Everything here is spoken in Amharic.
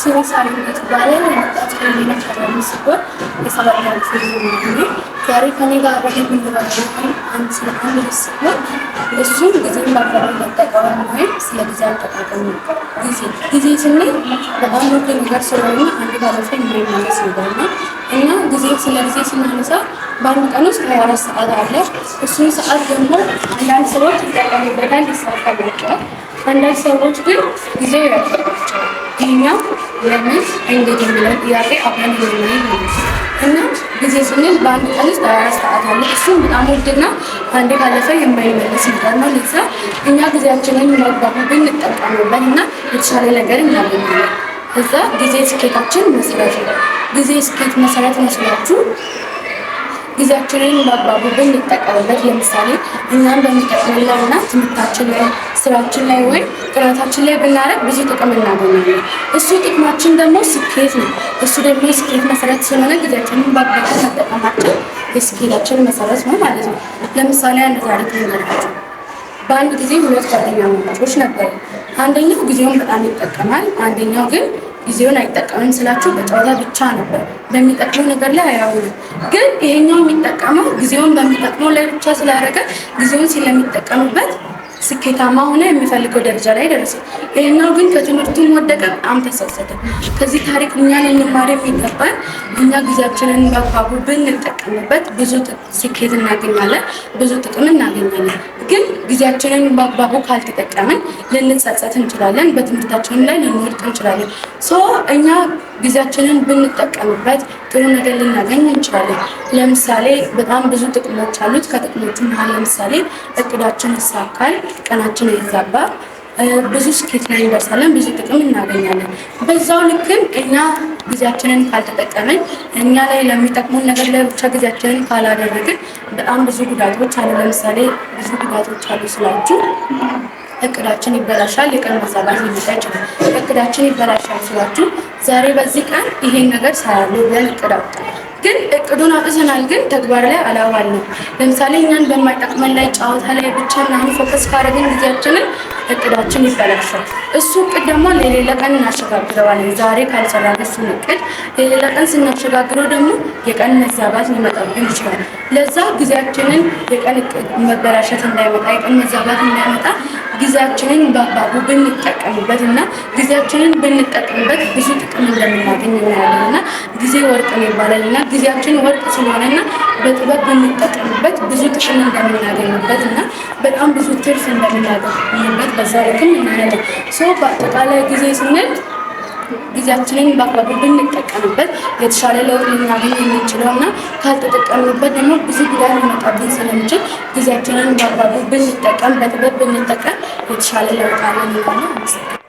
ሲሪሳል ባለን የመጣት ከሌላ ከረም ሲሆን የሰባኛው ክፍል ነው። ዛሬ ከኔ ጋር አብረን የምንወያየው አንድ ስለ አንድ ሲሆን እሱም ጊዜን በአግባቡ መጠቀም ወይም ስለ ጊዜ አጠቃቀም ነው። ጊዜ ስንል በጣም ውድ ነገር ስለሆነ አንድ ባለፈ የማይመለስ ነገር ነው እና ስለ ጊዜ ስናነሳ በአንድ ቀን ውስጥ 24 ሰዓት አለ። እሱን ሰዓት ደግሞ አንዳንድ ሰዎች ይጠቀሙበታል፣ ይሳካላቸዋል። አንዳንድ ሰዎች ግን ጊዜው ያጠቃቸዋል። ይህኛው ለምን እንዴት የሚለው ጥያቄ አብረን የምናይ ነው እና ጊዜ ስንል በአንድ ቀን ውስጥ 24 ሰዓት አለ። እሱም በጣም ውድና አንዴ ካለፈ የማይመለስ ነገር ነው። ለዛ እኛ ጊዜያችንን በአግባቡ ብንጠቀምበት እና የተሻለ ነገር እናገኛለን። እዛ ጊዜ ስኬታችን መሰረት ነው። ጊዜ ስኬት መሰረት መስላችሁ ጊዜያችንን በአግባቡ ብንጠቀምበት፣ ለምሳሌ እኛም በሚጠቅመን ላይ እና ትምህርታችን ላይ፣ ስራችን ላይ ወይም ጥናታችን ላይ ብናረግ ብዙ ጥቅም እናገኛለን። እሱ ጥቅማችን ደግሞ ስኬት ነው። እሱ ደግሞ የስኬት መሰረት ስለሆነ ጊዜያችንን በአግባቡ መጠቀማችን የስኬታችን መሰረት ነው ማለት ነው። ለምሳሌ አንድ ታሪክ ልንገራችሁ። በአንድ ጊዜ 2 ጓደኛሞች ነበሩ። አንደኛው ጊዜውን በጣም ይጠቀማል፣ አንደኛው ግን ጊዜውን አይጠቀምም። ስላችሁ በጨዋታ ብቻ ነበር፣ በሚጠቅመው ነገር ላይ አያውልም። ግን ይሄኛው የሚጠቀመው ጊዜውን በሚጠቅመው ላይ ብቻ ስላደረገ ጊዜውን ስለሚጠቀምበት ስኬታማ ሆነ፣ የሚፈልገው ደረጃ ላይ ደረሰ። ይሄኛው ግን ከትምህርቱም ወደቀ፣ በጣም ተሰሰተ። ከዚህ ታሪክ እኛ ልንማር የሚገባን እኛ ጊዜያችንን በአግባቡ ብንጠቀምበት ብዙ ስኬት እናገኛለን፣ ብዙ ጥቅም እናገኛለን። ግን ጊዜያችንን በአግባቡ ካልተጠቀምን ልንጸጸት እንችላለን፣ በትምህርታችን ላይ ልንወድቅ እንችላለን። እኛ ጊዜያችንን ብንጠቀምበት ጥሩ ነገር ልናገኝ እንችላለን። ለምሳሌ በጣም ብዙ ጥቅሞች አሉት። ከጥቅሞቹ መሀል ለምሳሌ እቅዳችን ይሳካል፣ ቀናችን ይዛባ፣ ብዙ ስኬት ላይ እንደርሳለን፣ ብዙ ጥቅም እናገኛለን። በዛው ልክም እኛ ጊዜያችንን ካልተጠቀምን እኛ ላይ ለሚጠቅሙን ነገር ላይ ብቻ ጊዜያችንን ካላደረግን በጣም ብዙ ጉዳቶች አሉ። ለምሳሌ ብዙ ጉዳቶች አሉ ስላችሁ እቅዳችን ይበላሻል፣ የቀን መዛባት ሊመጣ ይችላል። እቅዳችን ይበላሻል ስላችሁ ዛሬ በዚህ ቀን ይሄን ነገር ሳያሉ ብለን እቅድ አውጥተን ግን እቅዱን አውጥተናል፣ ግን ተግባር ላይ አላዋልንም። ለምሳሌ እኛን በማይጠቅመን ላይ ጨዋታ ላይ ብቻ ምናምን ፎከስ ካደረግን ጊዜያችንን እቅዳችን ይበላሻል። እሱ እቅድ ደግሞ ለሌላ ቀን እናሸጋግረዋለን። ዛሬ ካልሰራን እሱን እቅድ ለሌላ ቀን ስናሸጋግረው ደግሞ የቀን መዛባት ሊመጣብን ይችላል። ለዛ ጊዜያችንን የቀን መበላሸት እንዳይመጣ፣ የቀን መዛባት እንዳይመጣ ጊዜያችንን በአግባቡ ብንጠቀምበት እና ጊዜያችንን ብንጠቀምበት ብዙ ጥቅም እንደምናገኝ እናያለን። እና ጊዜ ወርቅ ነው ይባላል እና ጊዜያችን ወርቅ ስለሆነና በጥበብ ብንጠቀምበት ብዙ ጥቅም እንደምናገኝበት እና በጣም ብዙ ትርፍ እንደምናገኝበት በዛ ልክም እናያለን። በአጠቃላይ ጊዜ ስንል ጊዜያችንን በአግባቡ ብንጠቀምበት የተሻለ ለውጥ ልናገኝ የምንችለው እና ካልተጠቀምንበት ደግሞ ብዙ ጉዳት ሊመጣብን ስለሚችል ጊዜያችንን በአግባቡ ብንጠቀም፣ በጥበብ ብንጠቀም የተሻለ ለውጥ አለን ይላል።